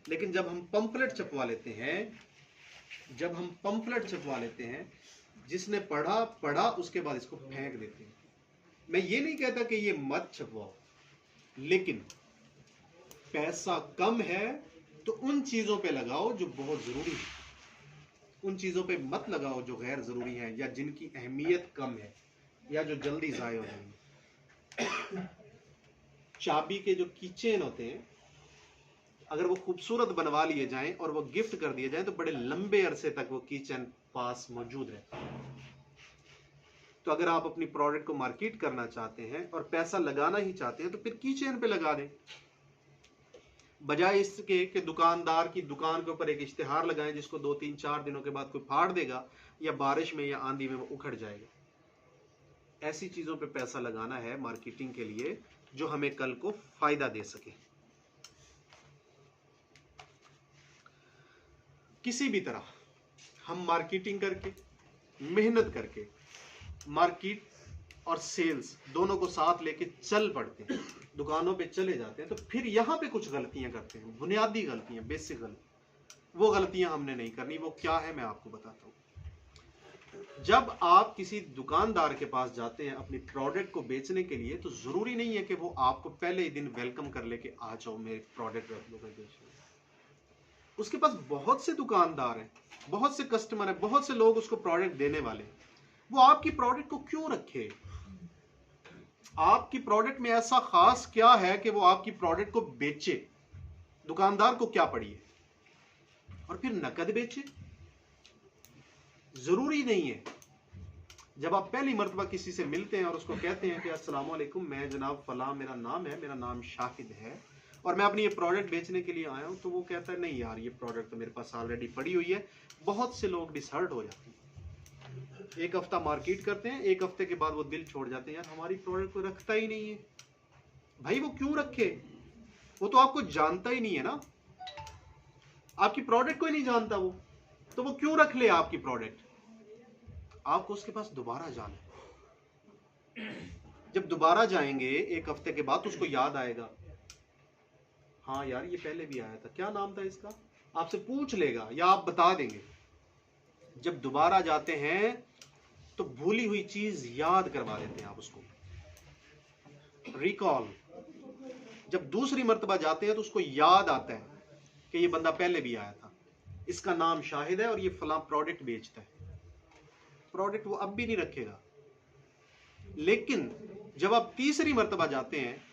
लेकिन जब हम पंपलेट छपवा लेते हैं, जिसने पढ़ा उसके बाद इसको फेंक देते हैं। मैं ये नहीं कहता कि ये मत छपवाओ, लेकिन पैसा कम है तो उन चीजों पे लगाओ जो बहुत जरूरी है। उन चीजों पे मत लगाओ जो गैर जरूरी है या जिनकी अहमियत कम है या जो जल्दी जाया हो जाएंगे। चाबी के जो कीचेन होते हैं, अगर वो खूबसूरत बनवा लिए जाएं और वो गिफ्ट कर दिए जाएं तो बड़े लंबे अरसे तक वो कीचेन पास मौजूद रहता है। तो अगर आप अपनी प्रोडक्ट को मार्केट करना चाहते हैं और पैसा लगाना ही चाहते हैं तो फिर कीचेन पे लगा दें, बजाय इसके कि दुकानदार की दुकान के ऊपर एक इश्तिहार लगाएं जिसको 2-3-4 दिनों के बाद कोई फाड़ देगा या बारिश में या आंधी में वो उखड़ जाएगा। ऐसी चीजों पे पैसा लगाना है मार्केटिंग के लिए जो हमें कल को फायदा दे सके। किसी भी तरह हम मार्केटिंग करके, मेहनत करके, मार्केट और सेल्स दोनों को साथ लेके चल पड़ते हैं, दुकानों पे चले जाते हैं, तो फिर यहाँ पे कुछ गलतियां करते हैं, बुनियादी गलतियां, बेसिक गलतियां। वो गलतियां हमने नहीं करनी। वो क्या है मैं आपको बताता हूँ। जब आप किसी दुकानदार के पास जाते हैं अपनी प्रोडक्ट को बेचने के लिए, तो जरूरी नहीं है कि वो आपको पहले ही दिन वेलकम कर लेके आ जाओ मेरे प्रोडक्ट बेचने। उसके पास बहुत से दुकानदार हैं, बहुत से कस्टमर हैं, बहुत से लोग उसको प्रोडक्ट देने वाले हैं। वो आपकी प्रोडक्ट को क्यों रखे? आपकी प्रोडक्ट में ऐसा खास क्या है कि वो आपकी प्रोडक्ट को बेचे? दुकानदार को क्या पड़ी है? और फिर नकद बेचे? जरूरी नहीं है। जब आप पहली मर्तबा किसी से मिलते हैं और उसको कहते हैं कि अस्सलाम वालेकुम, मैं जनाब फलां, मेरा नाम है, मेरा नाम शाहिद है और मैं अपनी ये प्रोडक्ट बेचने के लिए आया हूं, तो वो कहता है नहीं यार, ये प्रोडक्ट तो मेरे पास ऑलरेडी पड़ी हुई है। बहुत से लोग डिसहर्ट हो जाते हैं, एक हफ्ता मार्केट करते हैं, एक हफ्ते के बाद वो दिल छोड़ जाते हैं, यार हमारी प्रोडक्ट को रखता ही नहीं है। भाई वो क्यों रखे? वो तो आपको जानता ही नहीं है ना, आपकी प्रोडक्ट को ही नहीं जानता वो, तो वो क्यों रख ले आपकी प्रोडक्ट? आपको उसके पास दोबारा जाना है। जब दोबारा जाएंगे एक हफ्ते के बाद तो उसको याद आएगा, हाँ यार ये पहले भी आया था, क्या नाम था इसका? आपसे पूछ लेगा या आप बता देंगे। जब दोबारा जाते हैं तो भूली हुई चीज याद करवा देते हैं आप उसको, रिकॉल। जब दूसरी मर्तबा जाते हैं तो उसको याद आता है कि ये बंदा पहले भी आया था, इसका नाम शाहिद है और ये फलां प्रोडक्ट बेचता है। प्रोडक्ट वो अब भी नहीं रखेगा। लेकिन जब आप तीसरी मर्तबा जाते हैं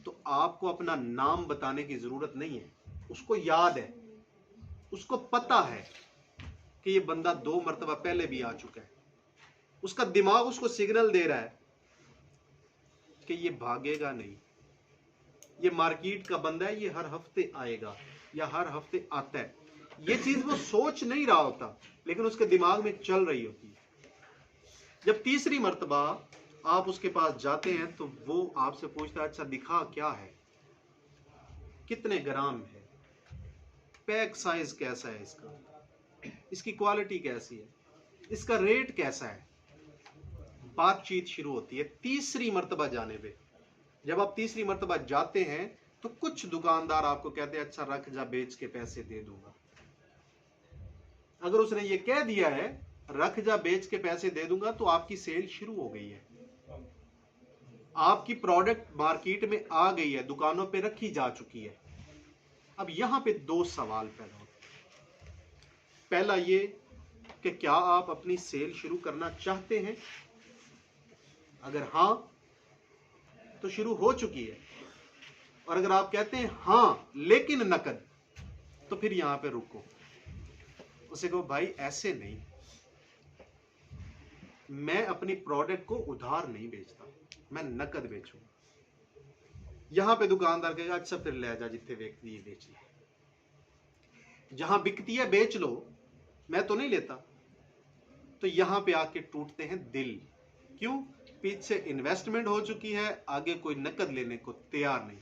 तो आपको अपना नाम बताने की जरूरत नहीं है, उसको याद है, उसको पता है कि ये बंदा 2 मर्तबा पहले भी आ चुका है। उसका दिमाग उसको सिग्नल दे रहा है कि ये भागेगा नहीं, ये मार्केट का बंदा है, ये हर हफ्ते आएगा या हर हफ्ते आता है। ये चीज वो सोच नहीं रहा होता, लेकिन उसके दिमाग में चल रही होती है। जब तीसरी मर्तबा आप उसके पास जाते हैं तो वो आपसे पूछता है, अच्छा दिखा क्या है, कितने ग्राम है, पैक साइज कैसा है इसका, इसकी क्वालिटी कैसी है, इसका रेट कैसा है। बातचीत शुरू होती है तीसरी मर्तबा जाने पे। जब आप तीसरी मर्तबा जाते हैं तो कुछ दुकानदार आपको कहते हैं, अच्छा रख जा, बेच के पैसे दे दूंगा। अगर उसने ये कह दिया है रख जा, बेच के पैसे दे दूंगा, तो आपकी सेल शुरू हो गई है, आपकी प्रोडक्ट मार्केट में आ गई है, दुकानों पे रखी जा चुकी है। अब यहां पे 2 सवाल पैदा होते हैं। पहला ये कि क्या आप अपनी सेल शुरू करना चाहते हैं? अगर हां तो शुरू हो चुकी है, और अगर आप कहते हैं हाँ लेकिन नकद, तो फिर यहां पे रुको, उसे कहो भाई ऐसे नहीं, मैं अपनी प्रोडक्ट को उधार नहीं बेचता, मैं नकद बेचूंगा। यहां पे दुकानदार कहेगा अच्छा फिर ले जा जितने व्यक्ति ये बेच ले, जहां बिकती है बेच लो, मैं तो नहीं लेता। तो यहां पे आके टूटते हैं दिल। क्यों? पीछे इन्वेस्टमेंट हो चुकी है, आगे कोई नकद लेने को तैयार नहीं।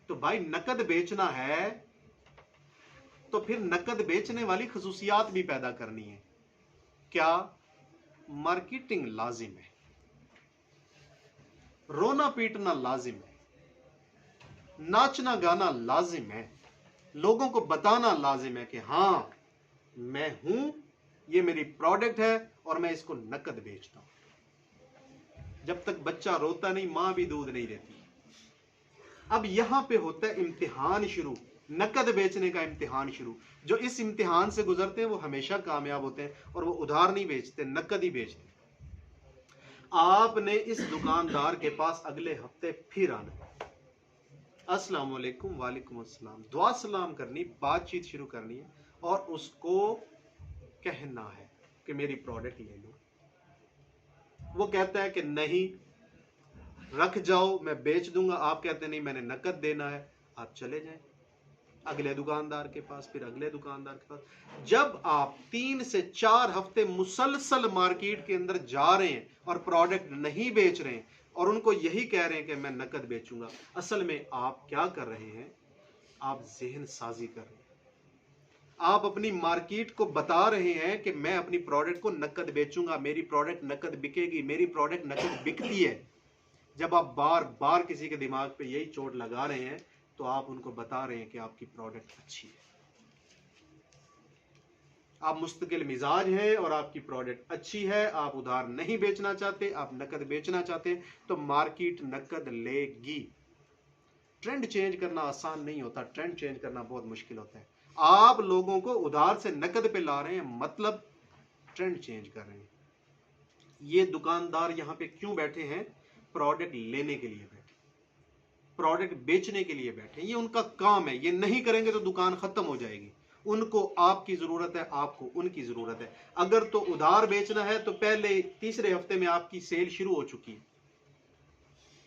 तो भाई नकद बेचना है तो फिर नकद बेचने वाली खसूसियात भी पैदा करनी है। क्या? मार्केटिंग लाजिम है, रोना पीटना लाजिम है, नाचना गाना लाजिम है, लोगों को बताना लाजिम है कि हां मैं हूं, ये मेरी प्रोडक्ट है और मैं इसको नकद बेचता हूं। जब तक बच्चा रोता नहीं, मां भी दूध नहीं देती। अब यहां पे होता है इम्तिहान शुरू, नकद बेचने का इम्तिहान शुरू। जो इस इम्तिहान से गुजरते हैं वो हमेशा कामयाब होते हैं, और वो उधार नहीं बेचते, नकद ही बेचते। आपने इस दुकानदार के पास अगले हफ्ते फिर आना, अस्सलाम वालेकुम, वालेकुम अस्सलाम, दुआ सलाम करनी, बातचीत शुरू करनी है और उसको कहना है कि मेरी प्रोडक्ट ले लो। वो कहता है कि नहीं रख जाओ, मैं बेच दूंगा। आप कहते हैं नहीं मैंने नकद देना है। आप चले जाएं अगले दुकानदार के पास, फिर अगले दुकानदार के पास। जब आप 3 से 4 हफ्ते मुसलसल मार्केट के अंदर जा रहे हैं और प्रोडक्ट नहीं बेच रहे हैं और उनको यही कह रहे हैं कि मैं नकद बेचूंगा, असल में आप क्या कर रहे हैं? आप ज़हन साजी कर रहे हैं। आप अपनी मार्केट को बता रहे हैं कि मैं अपनी प्रोडक्ट को नकद बेचूंगा, मेरी प्रोडक्ट नकद बिकेगी, मेरी प्रोडक्ट नकद बिकती है। जब आप बार बार किसी के दिमाग पे यही चोट लगा रहे हैं तो आप उनको बता रहे हैं कि आपकी प्रोडक्ट अच्छी है, आप मुस्तकिल मिजाज हैं और आपकी प्रोडक्ट अच्छी है, आप उधार नहीं बेचना चाहते, आप नकद बेचना चाहते हैं, तो मार्केट नकद लेगी। ट्रेंड चेंज करना आसान नहीं होता, ट्रेंड चेंज करना बहुत मुश्किल होता है। आप लोगों को उधार से नकद पे ला रहे हैं, मतलब ट्रेंड चेंज कर रहे हैं। ये दुकानदार यहां पे क्यों बैठे हैं? प्रोडक्ट लेने के लिए बैठे, प्रोडक्ट बेचने के लिए बैठे। ये उनका काम है, ये नहीं करेंगे तो दुकान खत्म हो जाएगी। उनको आपकी जरूरत है, आपको उनकी जरूरत है। अगर तो उधार बेचना है तो पहले तीसरे हफ्ते में आपकी सेल शुरू हो चुकी है,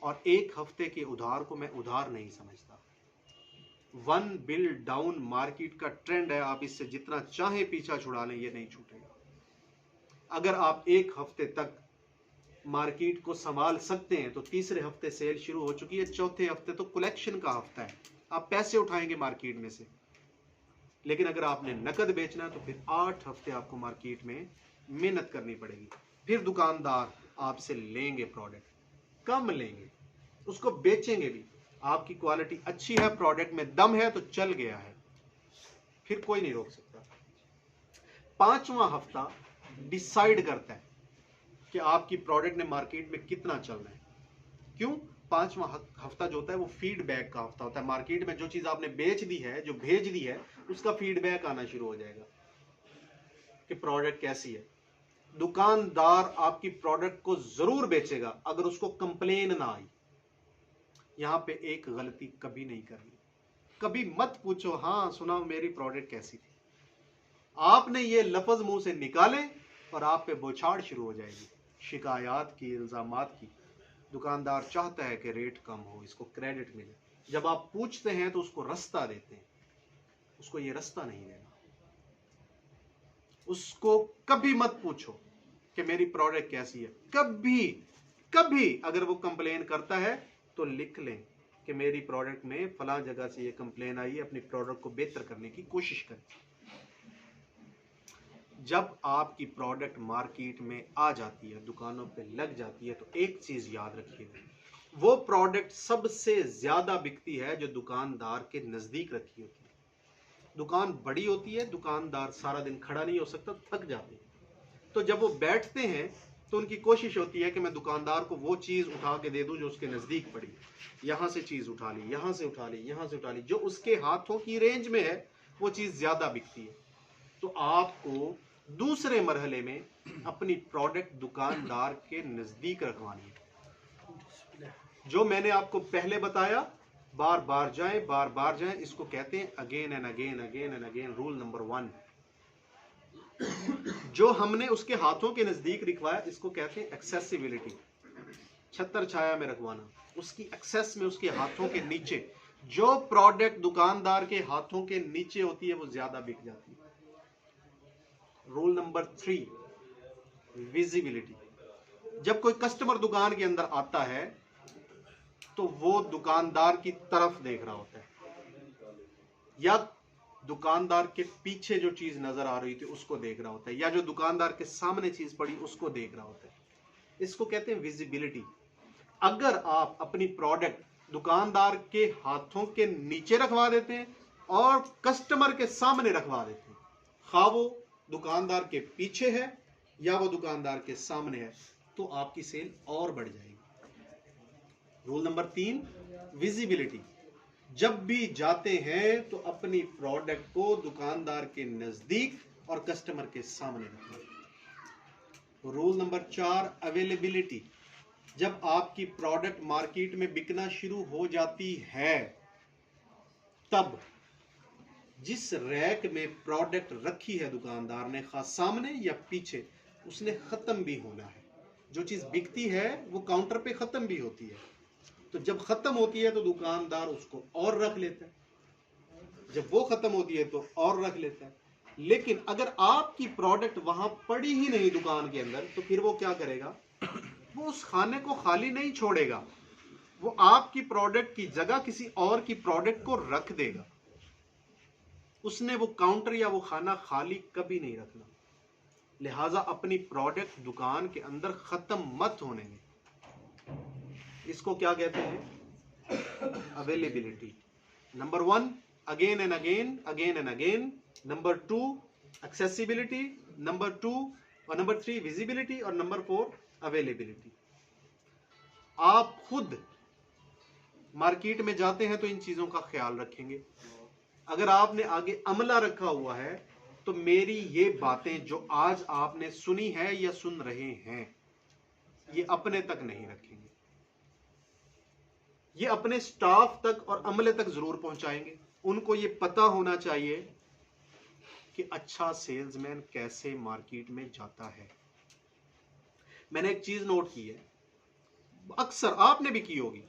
और 1 हफ्ते के उधार को मैं उधार नहीं समझता। 1 बिल डाउन मार्केट का ट्रेंड है, आप इससे जितना चाहे पीछा छुड़ा लें, ये नहीं छूटेगा। अगर आप 1 हफ्ते तक मार्केट को संभाल सकते हैं तो तीसरे हफ्ते सेल शुरू हो चुकी है, चौथे हफ्ते तो कलेक्शन का हफ्ता है, आप पैसे उठाएंगे मार्केट में से। लेकिन अगर आपने नकद बेचना है तो फिर 8 हफ्ते आपको मार्केट में मेहनत करनी पड़ेगी। फिर दुकानदार आपसे लेंगे, प्रोडक्ट कम लेंगे, उसको बेचेंगे भी। आपकी क्वालिटी अच्छी है, प्रोडक्ट में दम है तो चल गया है, फिर कोई नहीं रोक सकता। 5वां हफ्ता डिसाइड करता है कि आपकी प्रोडक्ट ने मार्केट में कितना चलना है। क्यों? 5वां हफ्ता जो होता है वो फीडबैक का हफ्ता होता है। मार्केट में जो चीज आपने बेच दी है, जो भेज दी है, उसका फीडबैक आना शुरू हो जाएगा कि प्रोडक्ट कैसी है। दुकानदार आपकी प्रोडक्ट को जरूर बेचेगा अगर उसको कंप्लेन ना आई। यहां पे एक गलती कभी नहीं करनी, कभी मत पूछो हाँ सुना मेरी प्रोडक्ट कैसी थी। आपने ये लफ्ज मुंह से निकाले और आप पे बौछार शुरू हो जाएगी, शिकायत की, इल्जामात की। दुकानदार चाहता है कि रेट कम हो, इसको क्रेडिट मिले। जब आप पूछते हैं तो उसको रास्ता देते हैं, उसको ये रास्ता नहीं देना। उसको कभी मत पूछो कि मेरी प्रोडक्ट कैसी है। कभी कभी अगर वो कंप्लेन करता है तो लिख लें कि मेरी प्रोडक्ट में फलां जगह से ये कंप्लेन आई है, अपनी प्रोडक्ट को बेहतर करने की कोशिश करें। जब आपकी प्रोडक्ट मार्केट में आ जाती है, दुकानों पे लग जाती है, तो एक चीज याद रखिएगा, वो प्रोडक्ट सबसे ज्यादा बिकती है जो दुकानदार के नजदीक रखी होती है। दुकान बड़ी होती है, दुकानदार सारा दिन खड़ा नहीं हो सकता, थक जाते हैं। तो जब वो बैठते हैं तो उनकी कोशिश होती है कि मैं दुकानदार को वो चीज उठा के दे दूं जो उसके नजदीक पड़ी। यहां से चीज उठा ली, यहां से उठा ली, यहां से उठा ली, जो उसके हाथों की रेंज में है वो चीज ज्यादा बिकती है। तो आपको दूसरे मरहले में अपनी प्रोडक्ट दुकानदार के नजदीक रखवानी है। जो मैंने आपको पहले बताया, बार बार जाएं, इसको कहते हैं again and again, again and again. Rule number 1, जो हमने उसके हाथों के नजदीक रखवाया इसको कहते हैं एक्सेसिबिलिटी, छतर छाया में रखवाना। उसकी एक्सेस में, उसके हाथों के नीचे, जो प्रोडक्ट दुकानदार के हाथों के नीचे होती है वो ज्यादा बिक जाती है। Rule number 3, visibility. जब कोई कस्टमर दुकान के अंदर आता है तो वो दुकानदार की तरफ देख रहा होता है, या दुकानदार के पीछे जो चीज नजर आ रही थी उसको देख रहा होता है, या जो दुकानदार के सामने चीज पड़ी उसको देख रहा होता है। इसको कहते हैं विजिबिलिटी। अगर आप अपनी प्रोडक्ट दुकानदार के हाथों के नीचे रखवा देते हैं और कस्टमर के सामने रखवा देते हैं, खा वो दुकानदार के पीछे है या वो दुकानदार के सामने है, तो आपकी सेल और बढ़ जाएगी। Rule number 3, visibility. जब भी जाते हैं तो अपनी प्रोडक्ट को दुकानदार के नजदीक और कस्टमर के सामने रखें। Rule number 4, availability. जब आपकी प्रोडक्ट मार्केट में बिकना शुरू हो जाती है तब जिस रैक में प्रोडक्ट रखी है दुकानदार ने, खास सामने या पीछे, उसने खत्म भी होना है। जो चीज बिकती है वो काउंटर पे खत्म भी होती है, तो जब खत्म होती है तो दुकानदार उसको और रख लेता है, जब वो खत्म होती है तो और रख लेता है। लेकिन अगर आपकी प्रोडक्ट वहां पड़ी ही नहीं दुकान के अंदर, तो फिर वो क्या करेगा, वो उस खाने को खाली नहीं छोड़ेगा, वो आपकी प्रोडक्ट की जगह किसी और की प्रोडक्ट को रख देगा। उसने वो काउंटर या वो खाना खाली कभी नहीं रखना। लिहाजा अपनी प्रोडक्ट दुकान के अंदर खत्म मत होने दें। इसको क्या कहते हैं, availability. Number 1, again and again, again and again. Number 2, accessibility. Number 2 और नंबर 3, विजिबिलिटी। और नंबर 4, अवेलेबिलिटी। आप खुद मार्केट में जाते हैं तो इन चीजों का ख्याल रखेंगे। अगर आपने आगे अमला रखा हुआ है तो मेरी ये बातें जो आज आपने सुनी है या सुन रहे हैं, ये अपने तक नहीं रखेंगे, ये अपने स्टाफ तक और अमले तक जरूर पहुंचाएंगे। उनको ये पता होना चाहिए कि अच्छा सेल्समैन कैसे मार्केट में जाता है। मैंने एक चीज नोट की है, अक्सर आपने भी की होगी,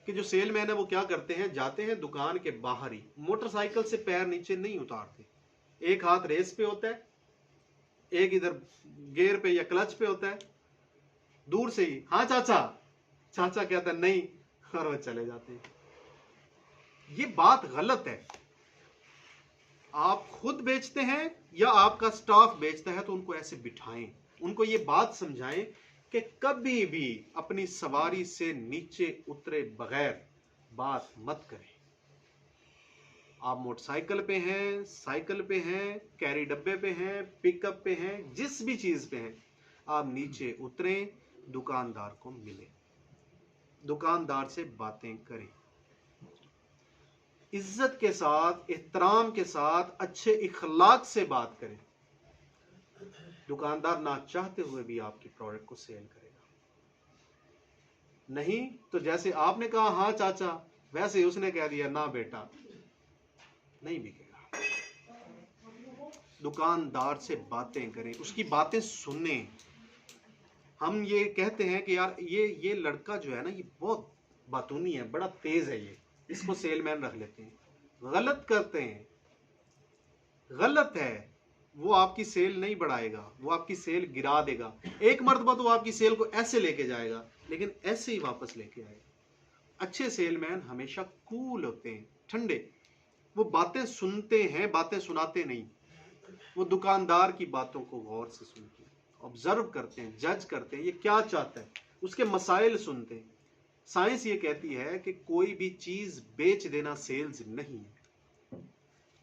कि जो सेलमैन है वो क्या करते हैं, जाते हैं दुकान के बाहर ही, मोटरसाइकिल से पैर नीचे नहीं उतारते। एक हाथ रेस पे होता है, एक इधर गियर पे या क्लच पे होता है। दूर से ही हाँ चाचा, चाचा कहता है नहीं, और वो चले जाते हैं। ये बात गलत है। आप खुद बेचते हैं या आपका स्टाफ बेचता है तो उनको ऐसे बिठाएं, उनको ये बात समझाएं कि कभी भी अपनी सवारी से नीचे उतरे बगैर बात मत करें। आप मोटरसाइकिल पे हैं, साइकिल पे हैं, कैरी डब्बे पे हैं, पिकअप पे हैं, जिस भी चीज पे हैं, आप नीचे उतरें, दुकानदार को मिलें, दुकानदार से बातें करें, इज्जत के साथ, एहतराम के साथ, अच्छे इखलाक से बात करें। दुकानदार ना चाहते हुए भी आपकी प्रोडक्ट को सेल करेगा। नहीं तो जैसे आपने कहा हाँ चाचा, वैसे उसने कह दिया ना बेटा, नहीं बिकेगा। दुकानदार से बातें करें, उसकी बातें सुने। हम ये कहते हैं कि यार ये लड़का जो है ना, ये बहुत बातूनी है, बड़ा तेज है, ये इसको सेलमैन रख लेते हैं। गलत करते हैं, गलत है। वो आपकी सेल नहीं बढ़ाएगा, वो आपकी सेल गिरा देगा। एक मर्तबा तो आपकी सेल को ऐसे लेके जाएगा, लेकिन ऐसे ही वापस लेके आएगा। अच्छे सेलमैन हमेशा कूल होते हैं, ठंडे। वो बातें सुनते हैं, बातें सुनाते नहीं। वो दुकानदार की बातों को गौर से सुनते हैं, ऑब्जर्व करते हैं, जज करते हैं, ये क्या चाहता है, उसके मसाइल सुनते हैं। साइंस ये कहती है कि कोई भी चीज बेच देना सेल्स नहीं है,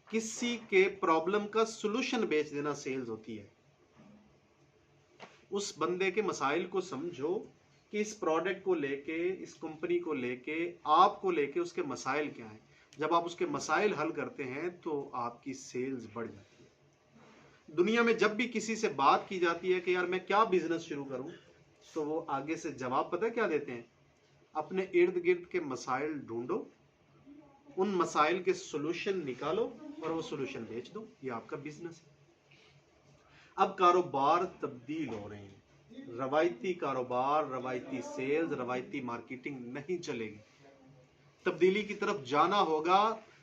किसी के प्रॉब्लम का सॉल्यूशन बेच देना सेल्स होती है। उस बंदे के मसाइल को समझो कि इस प्रोडक्ट को लेके, इस कंपनी को लेके, आपको लेके उसके मसाइल क्या हैं। जब आप उसके मसाइल हल करते हैं तो आपकी सेल्स बढ़ जाती है। दुनिया में जब भी किसी से बात की जाती है कि यार मैं क्या बिजनेस शुरू करूं, तो वो आगे से जवाब पता है क्या देते हैं, अपने इर्द गिर्द के मसाइल ढूंढो उन मसाइल के सॉल्यूशन निकालो और वो सॉल्यूशन बेच दो, ये आपका बिजनेस है। अब कारोबार तब्दील हो रहे हैं, रवायती कारोबार, रवायती सेल्स, रवायती मार्केटिंग नहीं चलेगी, तब्दीली की तरफ जाना होगा।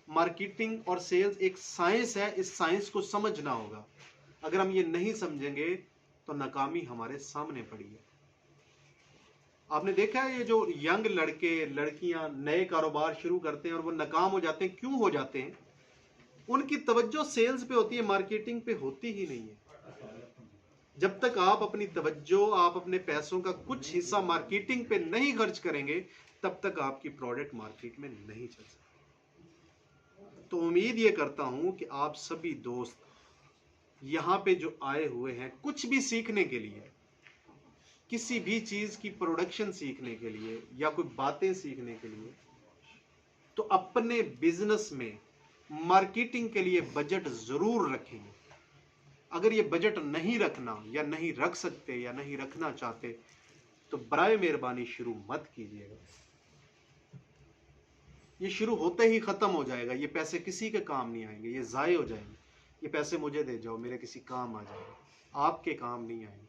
मार्केटिंग और सेल्स एक साइंस है, इस साइंस को समझना होगा। अगर हम ये नहीं समझेंगे तो नाकामी हमारे सामने पड़ी है। आपने देखा है ये जो यंग लड़के लड़कियां नए कारोबार शुरू करते हैं और वो नाकाम हो जाते हैं, क्यों हो जाते हैं? उनकी तवज्जो सेल्स पे होती है, मार्केटिंग पे होती ही नहीं है। जब तक आप अपनी तवज्जो, आप अपने पैसों का कुछ हिस्सा मार्केटिंग पे नहीं खर्च करेंगे, तब तक आपकी प्रोडक्ट मार्केट में नहीं चल सकती। तो उम्मीद ये करता हूं कि आप सभी दोस्त यहां पे जो आए हुए हैं कुछ भी सीखने के लिए, किसी भी चीज की प्रोडक्शन सीखने के लिए या कोई बातें सीखने के लिए, तो अपने बिजनेस में मार्केटिंग के लिए बजट जरूर रखेंगे। अगर ये बजट नहीं रखना या नहीं रख सकते या नहीं रखना चाहते तो बराए मेहरबानी शुरू मत कीजिएगा। ये शुरू होते ही खत्म हो जाएगा, ये पैसे किसी के काम नहीं आएंगे, ये जाये हो जाएंगे। ये पैसे मुझे दे जाओ, मेरे किसी काम आ जाएगा, आपके काम नहीं आएंगे।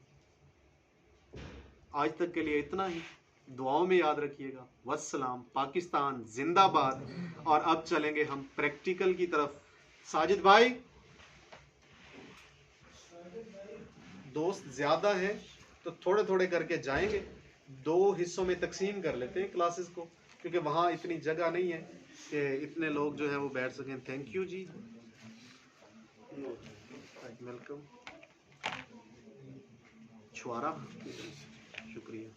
आज तक के लिए इतना ही, दुआओं में याद रखिएगा। वस्सलाम, पाकिस्तान जिंदाबाद। और अब चलेंगे हम प्रैक्टिकल की तरफ। साजिद भाई, दोस्त ज्यादा हैं तो थोड़े थोड़े करके जाएंगे, 2 हिस्सों में तकसीम कर लेते हैं क्लासेस को, क्योंकि वहाँ इतनी जगह नहीं है कि इतने लोग जो है वो बैठ सकें। थैंक यू जी, वेलकम। छुआरा, शुक्रिया।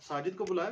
साजिद को बुलाया।